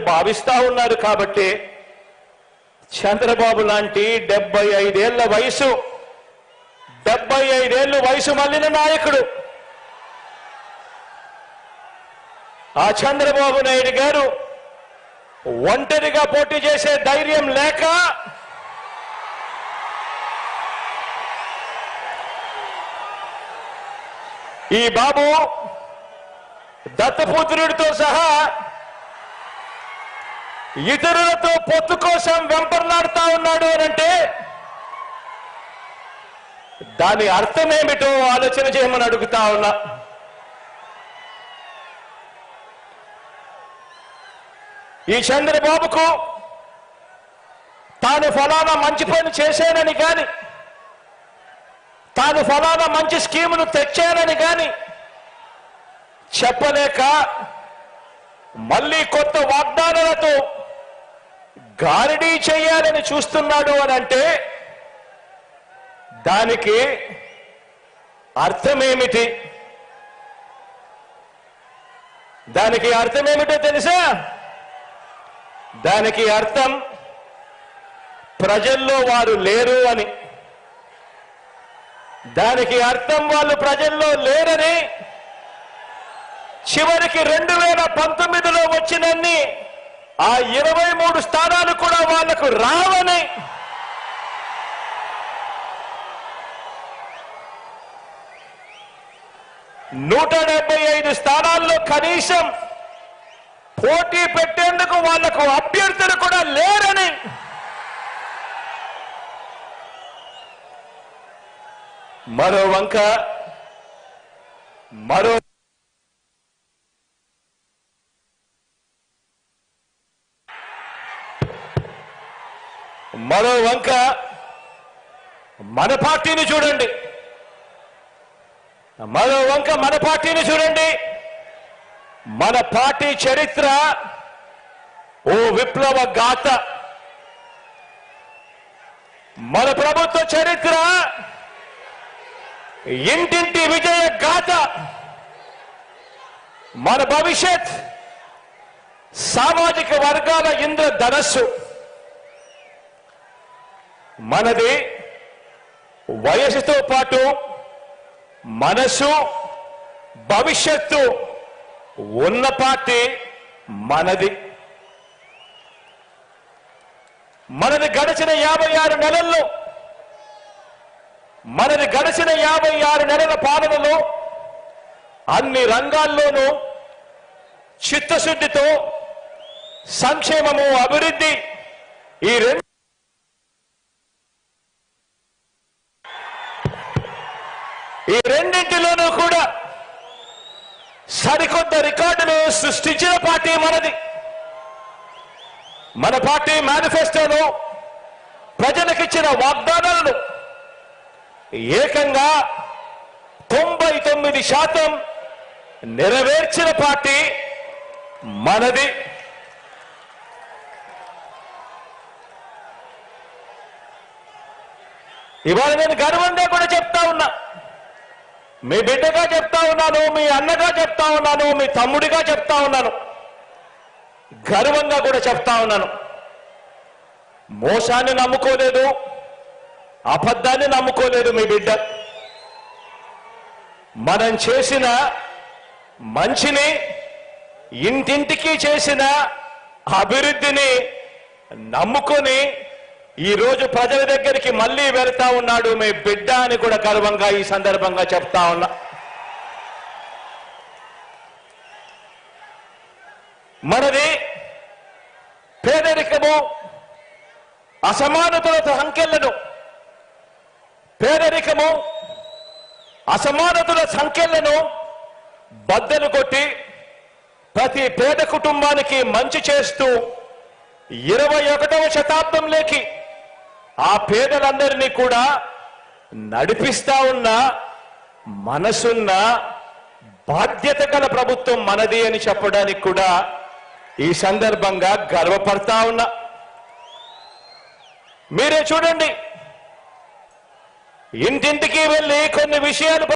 భావిస్తా ఉన్నారు కాబట్టి చంద్రబాబు లాంటి 75 ఏళ్ల వయసు 75 ఏళ్ల వయసు మళ్ళిన నాయకుడు ఆ చంద్రబాబు నాయుడు గారు ఒంటరిగా పోటీ చేసే ధైర్యం లేక ఈ బాబు దత్తపుత్రుడితో సహా ఇతరులతో పొత్తు కోసం వెంపర్లాడుతా ఉన్నాడు అనంటే దాని అర్థమేమిటో ఆలోచన చేయమని అడుగుతా ఉన్నా. ఈ చంద్రబాబుకు తాను ఫలానా మంచి పని చేశానని కానీ తాను ఫలానా మంచి స్కీమును తెచ్చానని కానీ చెప్పలేక మళ్ళీ కొత్త వాగ్దానాలతో గారడీ చేయాలని చూస్తున్నాడు అని అంటే దానికి అర్థమేమిటి? దానికి అర్థమేమిటో తెలుసా? దానికి అర్థం ప్రజల్లో వారు లేరు అని. దానికి అర్థం వాళ్ళు ప్రజల్లో లేరని చివరికి 2019లో వచ్చినన్ని ఆ 23 స్థానాలు కూడా వాళ్లకు రావని నూట 75 స్థానాల్లో కనీసం పోటీ పెట్టేందుకు వాళ్లకు అభ్యర్థులు కూడా లేరని మరో వంక మన పార్టీని చూడండి. మన పార్టీ చరిత్ర ఓ విప్లవ గాథ. మన ప్రభుత్వ చరిత్ర ఇంటింటి విజయ గాథ. మన భవిష్యత్ సామాజిక వర్గాల ఇంద్రధనస్సు. మనది వయసుతో పాటు మనసు భవిష్యత్తు ఉన్న పార్టీ మనది. గడిచిన 56 నెలల్లో గడిచిన 56 నెలల పాలనలో అన్ని రంగాల్లోనూ చిత్తశుద్ధితో సంక్షేమము అభివృద్ధి ఈ రెండింటిలోనూ కూడా సరికొత్త రికార్డును సృష్టించిన పార్టీ మనది. మన పార్టీ మేనిఫెస్టోను ప్రజలకిచ్చిన వాగ్దానాలను ఏకంగా 99% నెరవేర్చిన పార్టీ మనది. ఇవాళ నేను గర్వంగా కూడా చెప్తా ఉన్నా, మీ బిడ్డగా చెప్తా ఉన్నాను, మీ అన్నగా చెప్తా ఉన్నాను, మీ తమ్ముడిగా చెప్తా ఉన్నాను, గర్వంగా కూడా చెప్తా ఉన్నాను. మోసాన్ని నమ్ముకోలేదు, అబద్ధాన్ని నమ్ముకోలేదు మీ బిడ్డ. మనం చేసిన మంచిని, ఇంటింటికి చేసిన అభివృద్ధిని నమ్ముకొని ఈరోజు ప్రజల దగ్గరికి మళ్ళీ వెళ్తా ఉన్నాడు మీ బిడ్డ అని కూడా గర్వంగా ఈ సందర్భంగా చెప్తా ఉన్నా. మనది పేదరికము అసమానతల సంఖ్యలను బద్దలు కొట్టి ప్రతి పేద కుటుంబానికి మంచి చేస్తూ 21వ శతాబ్దంలోకి ఆ పేదలందరినీ కూడా నడిపిస్తా ఉన్న మనసున్న బాధ్యత గల ప్రభుత్వం మనది అని చెప్పడానికి కూడా ఈ సందర్భంగా గర్వపడతా ఉన్నా. మీరే చూడండి, ఇంటింటికి వెళ్ళి కొన్ని విషయాలు